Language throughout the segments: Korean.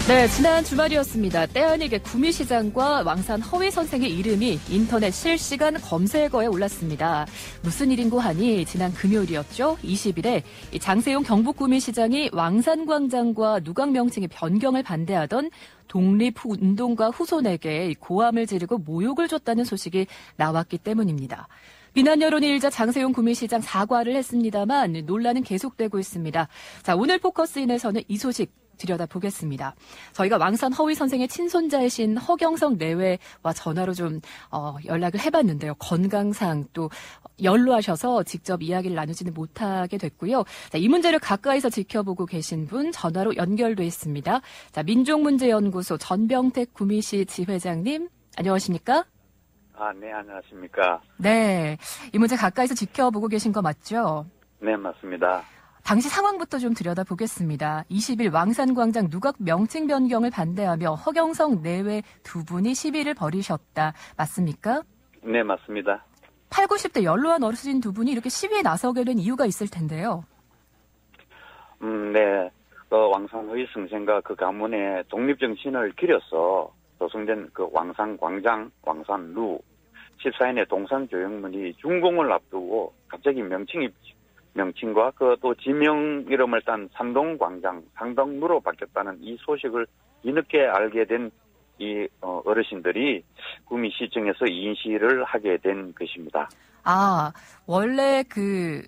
네, 지난 주말이었습니다. 때 아니게 구미시장과 왕산 허위 선생의 이름이 인터넷 실시간 검색어에 올랐습니다. 무슨 일인고 하니 지난 금요일이었죠. 20일에 장세용 경북구미시장이 왕산광장과 누각 명칭의 변경을 반대하던 독립운동가 후손에게 고함을 지르고 모욕을 줬다는 소식이 나왔기 때문입니다. 비난 여론이 일자 장세용 구미시장 사과를 했습니다만 논란은 계속되고 있습니다. 자, 오늘 포커스인에서는 이 소식 들여다보겠습니다. 저희가 왕산 허위 선생의 친손자이신 허경성 내외와 전화로 좀 연락을 해봤는데요. 건강상 또 연로하셔서 직접 이야기를 나누지는 못하게 됐고요. 자, 이 문제를 가까이서 지켜보고 계신 분 전화로 연결돼 있습니다. 자, 민족문제연구소 전병택 구미시 지회장님, 안녕하십니까? 네, 안녕하십니까? 네, 이 문제 가까이서 지켜보고 계신 거 맞죠? 네, 맞습니다. 당시 상황부터 좀 들여다보겠습니다. 20일 왕산광장 누각 명칭 변경을 반대하며 허경성 내외 두 분이 시위를 벌이셨다. 맞습니까? 네, 맞습니다. 8, 90대 연로한 어르신 두 분이 이렇게 시위에 나서게 된 이유가 있을 텐데요. 네. 왕산 허위 선생과 그 가문의 독립정신을 기려서 조성된 그 왕산광장, 왕산루, 14인의 동산조형문이 준공을 앞두고 갑자기 명칭과 그 또 지명 이름을 딴 산동광장, 상동루로 바뀌었다는 이 소식을 뒤늦게 알게 된 이 어르신들이 구미시청에서 이인시위를 하게 된 것입니다. 원래 그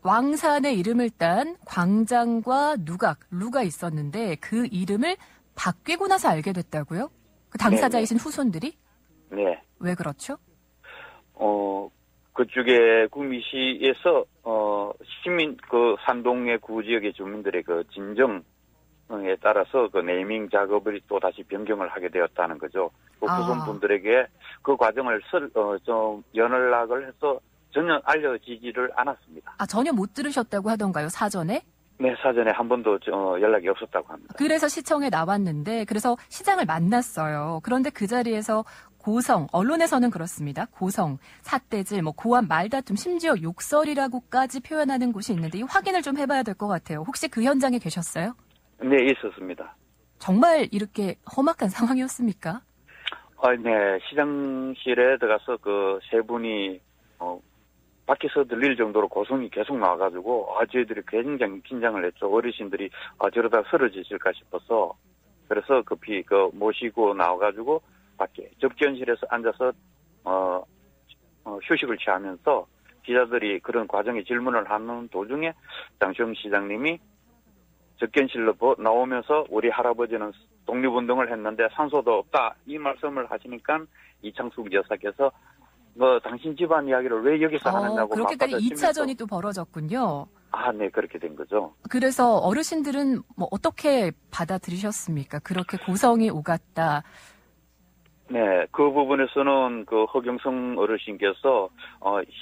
왕산의 이름을 딴 광장과 누각, 루가 있었는데 그 이름을 바뀌고 나서 알게 됐다고요? 그 당사자이신 후손들이? 네. 왜 그렇죠? 그쪽에 구미시에서 시민 그 산동의 구지역의 주민들의 그 진정에 따라서 그 네이밍 작업을 또 다시 변경을 하게 되었다는 거죠. 그 후손분들에게 그 과정을 좀 연락을 해서 전혀 알려지지를 않았습니다. 전혀 못 들으셨다고 하던가요, 사전에? 네, 사전에 한 번도 연락이 없었다고 합니다. 그래서 시청에 나왔는데, 그래서 시장을 만났어요. 그런데 그 자리에서 고성, 언론에서는 그렇습니다. 고성, 삿대질, 고함, 말다툼, 심지어 욕설이라고까지 표현하는 곳이 있는데, 이 확인을 좀 해봐야 될 것 같아요. 혹시 그 현장에 계셨어요? 네, 있었습니다. 정말 이렇게 험악한 상황이었습니까? 네, 시장실에 들어가서 그 세 분이 밖에서 들릴 정도로 고성이 계속 나와가지고 저희들이 굉장히 긴장을 했죠. 어르신들이 저러다 쓰러지실까 싶어서 그래서 급히 모시고 나와가지고 밖에 접견실에서 앉아서 휴식을 취하면서 기자들이 그런 과정에 질문을 하는 도중에 장시영 시장님이 접견실로 나오면서 우리 할아버지는 독립운동을 했는데 산소도 없다 이 말씀을 하시니까 이창숙 여사께서 당신 집안 이야기를 왜 여기서 하느냐고. 그렇게까지 2차전이 또 벌어졌군요. 네, 그렇게 된 거죠. 그래서 어르신들은 어떻게 받아들이셨습니까? 그렇게 고성이 오갔다. 네, 그 부분에서는 그 허경성 어르신께서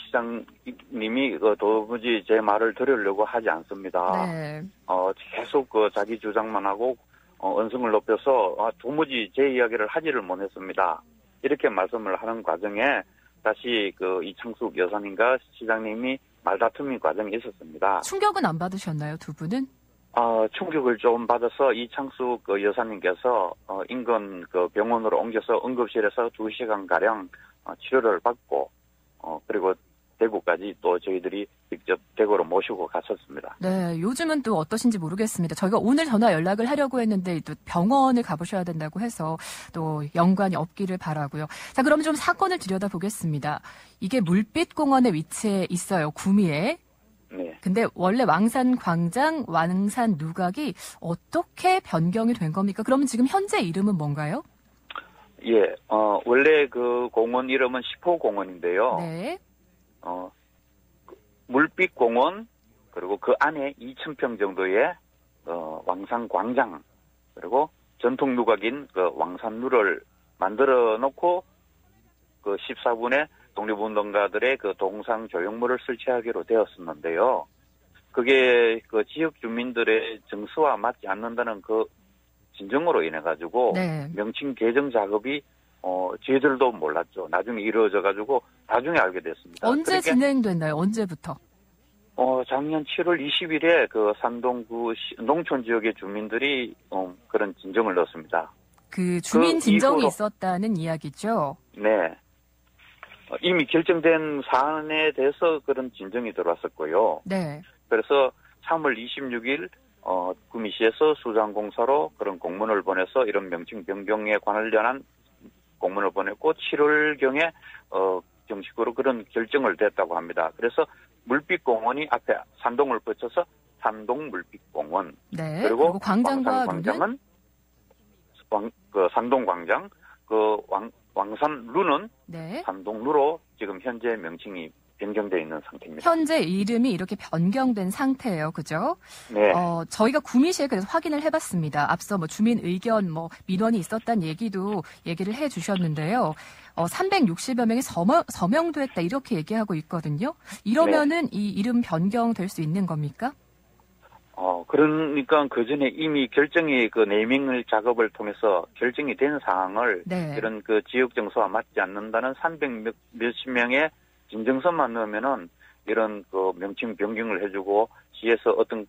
시장님이 도무지 제 말을 들으려고 하지 않습니다. 네. 계속 자기 주장만 하고 언성을 높여서 도무지 제 이야기를 하지를 못했습니다. 이렇게 말씀을 하는 과정에 다시 이창숙 여사님과 시장님이 말다툼이 과정이 있었습니다. 충격은 안 받으셨나요, 두 분은? 충격을 좀 받아서 이창숙 여사님께서 인근 병원으로 옮겨서 응급실에서 2시간가량 치료를 받고 그리고 대구까지 또 저희들이 직접 대구로 모시고 갔었습니다. 네, 요즘은 또 어떠신지 모르겠습니다. 저희가 오늘 전화 연락을 하려고 했는데 또 병원을 가보셔야 된다고 해서 또 연관이 없기를 바라고요. 자, 그럼 좀 사건을 들여다보겠습니다. 이게 물빛공원에 위치해 있어요, 구미에. 네. 근데 원래 왕산 광장, 왕산 누각이 어떻게 변경이 된 겁니까? 그러면 지금 현재 이름은 뭔가요? 예, 원래 그 공원 이름은 10호 공원인데요. 네. 물빛공원, 그리고 그 안에 2,000평 정도의 왕산 광장, 그리고 전통 누각인 왕산루를 만들어 놓고 14분의 독립운동가들의 동상 조형물을 설치하기로 되었었는데요. 그게 지역 주민들의 정서와 맞지 않는다는 진정으로 인해 가지고 네. 명칭 개정 작업이 저희들도 몰랐죠. 나중에 이루어져 가지고 나중에 알게 됐습니다. 언제 진행됐나요? 언제부터? 작년 7월 20일에 그 산동구 농촌 지역의 주민들이 그런 진정을 넣었습니다. 그 주민 진정이 이후로, 있었다는 이야기죠? 네. 이미 결정된 사안에 대해서 그런 진정이 들어왔었고요. 네. 그래서 3월 26일 구미시에서 수장공사로 그런 공문을 보내서 이런 명칭 변경에 관련한 공문을 보냈고 7월경에 정식으로 그런 결정을 냈다고 합니다. 그래서 물빛공원이 앞에 산동을 거쳐서 산동물빛공원. 네. 그리고 광장과 왕산광장은 산동광장, 왕산루는 네. 산동루로 지금 현재 명칭이 변경되어 있는 상태입니다. 현재 이름이 이렇게 변경된 상태예요. 그죠? 네. 저희가 구미시에 그래서 확인을 해봤습니다. 앞서 주민 의견, 민원이 있었다는 얘기를 해주셨는데요. 360여 명이 서명됐다 이렇게 얘기하고 있거든요. 이러면은 이 이름 변경될 수 있는 겁니까? 그러니까 그 전에 이미 결정이 그 네이밍 작업을 통해서 결정이 된 사항을 네. 이런 그 지역 정서와 맞지 않는다는 300 몇십 명의 진정서만 넣으면은 이런 그 명칭 변경을 해주고 시에서 어떤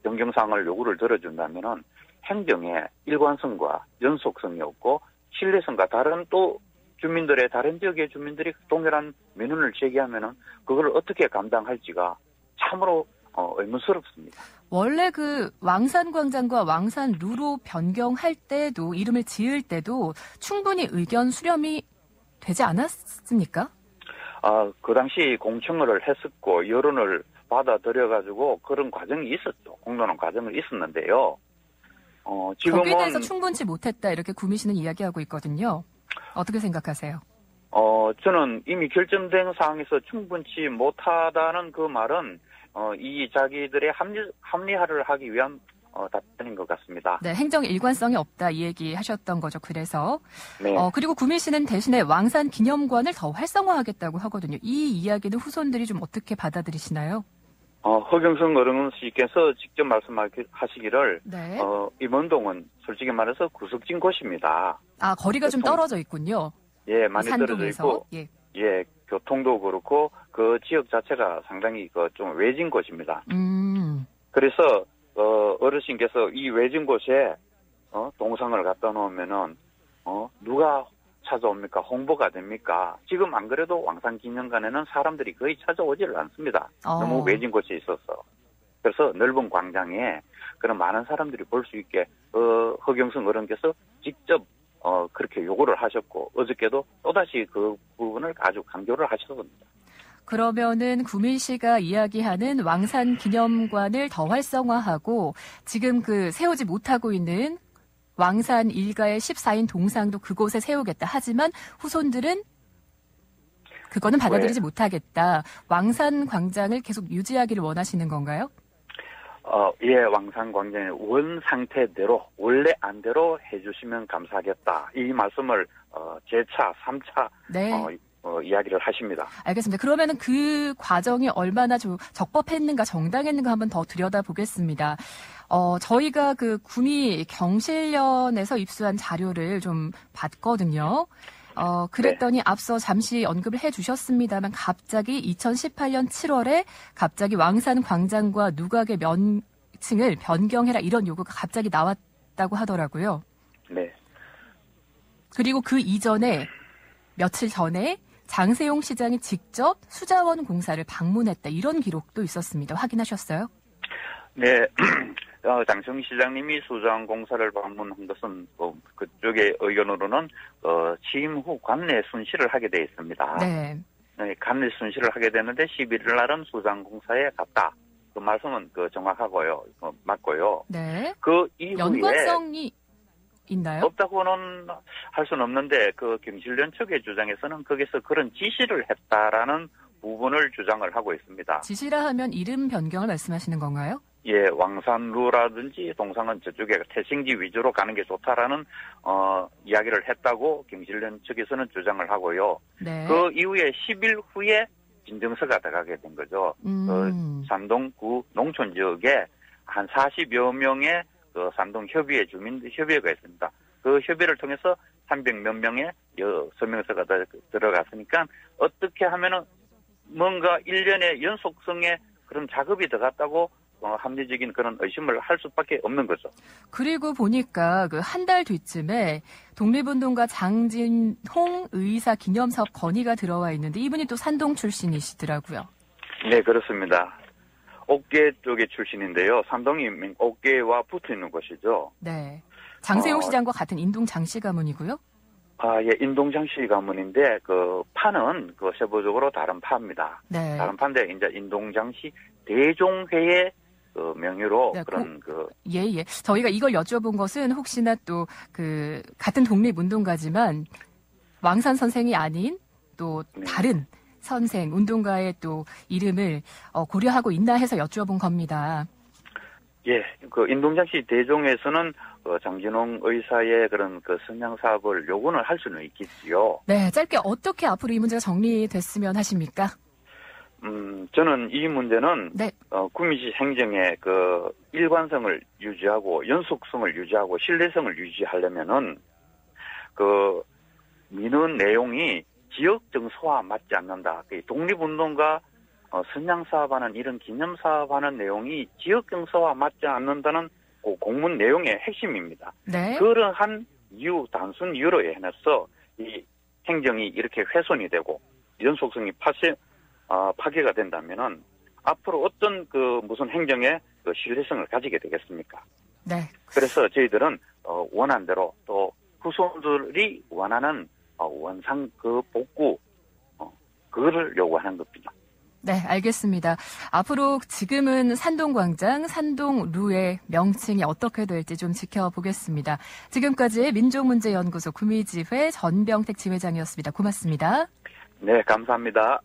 변경 사항을 요구를 들어준다면은 행정에 일관성과 연속성이 없고 신뢰성과 다른 또 주민들의 다른 지역의 주민들이 동일한 민원을 제기하면은 그걸 어떻게 감당할지가 참으로 의문스럽습니다. 원래 그 왕산광장과 왕산루로 변경할 때도 이름을 지을 때도 충분히 의견 수렴이 되지 않았습니까? 그 당시 공청회를 했었고 여론을 받아들여가지고 그런 과정이 있었죠. 공론한 과정이 있었는데요. 지금은 거기에 대해서 충분치 못했다 이렇게 구미시는 이야기하고 있거든요. 어떻게 생각하세요? 저는 이미 결정된 상황에서 충분치 못하다는 그 말은 이 자기들의 합리화를 하기 위한 답변인 것 같습니다. 네, 행정 일관성이 없다 이 얘기 하셨던 거죠. 그래서 네. 그리고 구미시는 대신에 왕산 기념관을 더 활성화하겠다고 하거든요. 이 이야기는 후손들이 좀 어떻게 받아들이시나요? 허경성 어른씨께서 직접 말씀하시기를 네. 임원동은 솔직히 말해서 구석진 곳입니다. 거리가 좀 떨어져 있군요. 예, 많이 떨어져 있고 예, 교통도 그렇고 그 지역 자체가 상당히 좀 외진 곳입니다. 그래서 어르신께서 이 외진 곳에 동상을 갖다 놓으면은 누가 찾아옵니까? 홍보가 됩니까? 지금 안 그래도 왕산기념관에는 사람들이 거의 찾아오지를 않습니다. 너무 외진 곳에 있어서. 그래서 넓은 광장에 그런 많은 사람들이 볼 수 있게 허경성 어른께서 직접 그렇게 요구를 하셨고 어저께도 또다시 그 부분을 아주 강조를 하셨습니다. 그러면은 구미시가 이야기하는 왕산 기념관을 더 활성화하고 지금 그 세우지 못하고 있는 왕산 일가의 14인 동상도 그곳에 세우겠다. 하지만 후손들은 그거는 받아들이지 못하겠다. 왕산 광장을 계속 유지하기를 원하시는 건가요? 예, 왕산 광장의 원 상태대로 원래 안대로 해주시면 감사하겠다. 이 말씀을 재차 3차 네. 이야기를 하십니다. 알겠습니다. 그러면은 그 과정이 얼마나 좀 적법했는가 정당했는가 한번 더 들여다보겠습니다. 저희가 그 구미 경실련에서 입수한 자료를 좀 봤거든요. 그랬더니 앞서 잠시 언급을 해주셨습니다만 갑자기 2018년 7월에 갑자기 왕산 광장과 누각의 명칭을 변경해라 이런 요구가 갑자기 나왔다고 하더라고요. 네. 그리고 그 이전에 며칠 전에 장세용 시장이 직접 수자원 공사를 방문했다 이런 기록도 있었습니다. 확인하셨어요? 네. 장세용 시장님이 수자원 공사를 방문한 것은 그쪽의 의견으로는 취임 후 관내 순시를 하게 돼 있습니다. 네. 네, 관내 순시를 하게 되는데 11일 날은 수자원 공사에 갔다. 그 말씀은 정확하고요. 맞고요. 네. 그 이후에 연관성이 있나요? 없다고는 할 수는 없는데 그 경실련 측의 주장에서는 거기서 그런 지시를 했다라는 부분을 주장을 하고 있습니다. 지시라 하면 이름 변경을 말씀하시는 건가요? 예, 왕산루라든지 동상은 저쪽에 태생지 위주로 가는 게 좋다라는 이야기를 했다고 경실련 측에서는 주장을 하고요. 네. 그 이후에 10일 후에 진정서가 들어가게 된 거죠. 산동구 농촌 지역에 한 40여 명의 그 산동 협의회 주민들 협의회가 있습니다. 그 협의를 통해서 300몇 명의 서명서가 들어갔으니까 어떻게 하면은 뭔가 일련의 연속성의 그런 작업이 들어갔다고 합리적인 그런 의심을 할 수밖에 없는 거죠. 그리고 보니까 그 한 달 뒤쯤에 독립운동가 장진홍 의사 기념사업 건의가 들어와 있는데 이분이 또 산동 출신이시더라고요. 네, 그렇습니다. 옥계 쪽의 출신인데요. 산동이 옥계와 붙어 있는 곳이죠. 네. 장세용 시장과 같은 인동 장씨 가문이고요. 예, 인동장씨 가문인데 그 파는 그 세부적으로 다른 파입니다. 네. 다른 파인데 이제 인동장씨 대종회의 그 명의로 네, 그런 예. 저희가 이걸 여쭤본 것은 혹시나 또 그 같은 독립운동가지만 왕산 선생이 아닌 또 다른 선생, 운동가의 또 이름을 고려하고 있나 해서 여쭤본 겁니다. 예, 그 인동장씨 대종에서는 장진홍 의사의 그런 그 선양 사업을 요구는 할 수는 있겠지요. 네, 짧게 어떻게 앞으로 이 문제가 정리됐으면 하십니까? 저는 이 문제는 네. 구미시 행정의 그 일관성을 유지하고 연속성을 유지하고 신뢰성을 유지하려면은 그 민원 내용이 지역 정서와 맞지 않는다. 독립운동가 선양 사업하는 이런 기념 사업하는 내용이 지역 정서와 맞지 않는다는 그 공문 내용의 핵심입니다. 네. 그러한 이유, 단순 이유로 인해서 이 행정이 이렇게 훼손이 되고 연속성이 파괴가 된다면은 앞으로 어떤 그 무슨 행정의 그 신뢰성을 가지게 되겠습니까? 네. 그래서 저희들은 원한대로 또 후손들이 원하는 원상 그 복구 그거를 요구하는 겁니다. 네, 알겠습니다. 앞으로 지금은 산동광장, 산동루의 명칭이 어떻게 될지 좀 지켜보겠습니다. 지금까지 민족문제연구소 구미지회 전병택 지회장이었습니다. 고맙습니다. 네, 감사합니다.